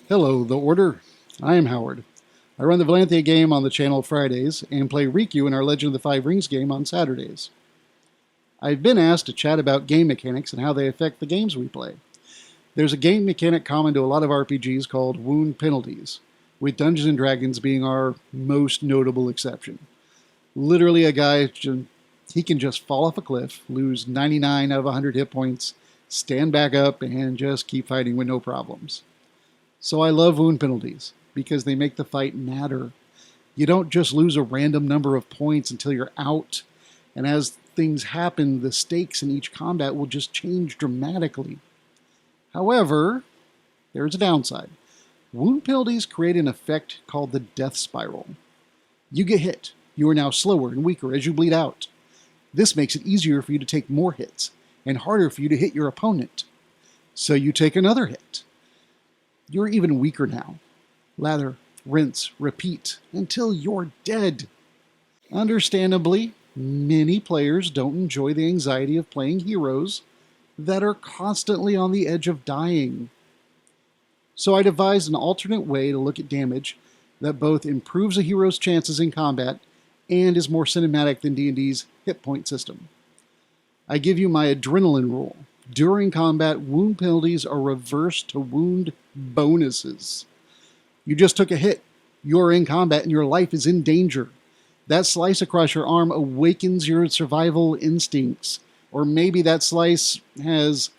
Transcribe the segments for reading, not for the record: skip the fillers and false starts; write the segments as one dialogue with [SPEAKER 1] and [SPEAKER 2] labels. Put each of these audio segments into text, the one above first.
[SPEAKER 1] Hello, The Order. I am Howard. I run the Valanthia game on the channel Fridays and play Riku in our Legend of the Five Rings game on Saturdays. I've been asked to chat about game mechanics and how they affect the games we play. There's a game mechanic common to a lot of RPGs called wound penalties, with Dungeons & Dragons being our most notable exception. Literally, a guy, he can just fall off a cliff, lose 99 out of 100 hit points, stand back up, and just keep fighting with no problems. So I love wound penalties because they make the fight matter. You don't just lose a random number of points until you're out, and as things happen, the stakes in each combat will just change dramatically. However, there's a downside. Wound penalties create an effect called the death spiral. You get hit. You are now slower and weaker as you bleed out. This makes it easier for you to take more hits and harder for you to hit your opponent. So you take another hit. You're even weaker now. Lather, rinse, repeat until you're dead. Understandably, many players don't enjoy the anxiety of playing heroes that are constantly on the edge of dying. So I devised an alternate way to look at damage that both improves a hero's chances in combat and is more cinematic than D&D's hit point system. I give you my adrenaline rule. During combat, wound penalties are reversed to wound bonuses. You just took a hit. You're in combat and your life is in danger. That slice across your arm awakens your survival instincts. Or maybe that slice has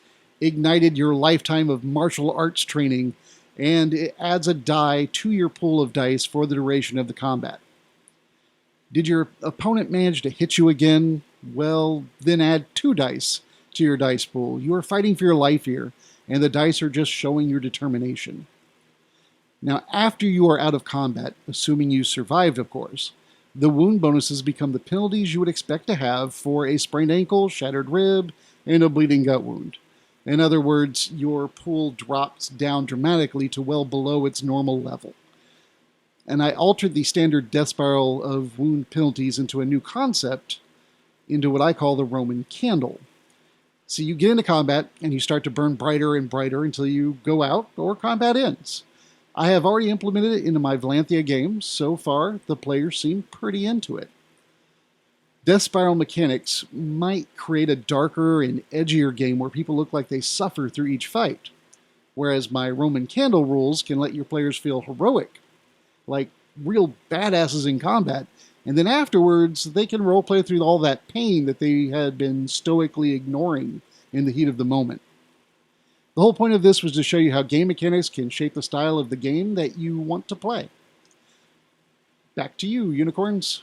[SPEAKER 1] ignited your lifetime of martial arts training and it adds a die to your pool of dice for the duration of the combat. Did your opponent manage to hit you again? Well, then add 2 dice to your dice pool. You are fighting for your life here, and the dice are just showing your determination. Now, after you are out of combat, assuming you survived, of course, the wound bonuses become the penalties you would expect to have for a sprained ankle, shattered rib, and a bleeding gut wound. In other words, your pool drops down dramatically to well below its normal level. And I altered the standard death spiral of wound penalties into a new concept, into what I call the Roman candle. So you get into combat and you start to burn brighter and brighter until you go out or combat ends. I have already implemented it into my Valanthia games. So far, the players seem pretty into it. Death spiral mechanics might create a darker and edgier game where people look like they suffer through each fight, whereas my Roman candle rules can let your players feel heroic, like real badasses in combat, and then afterwards, they can roleplay through all that pain that they had been stoically ignoring in the heat of the moment. The whole point of this was to show you how game mechanics can shape the style of the game that you want to play. Back to you, unicorns.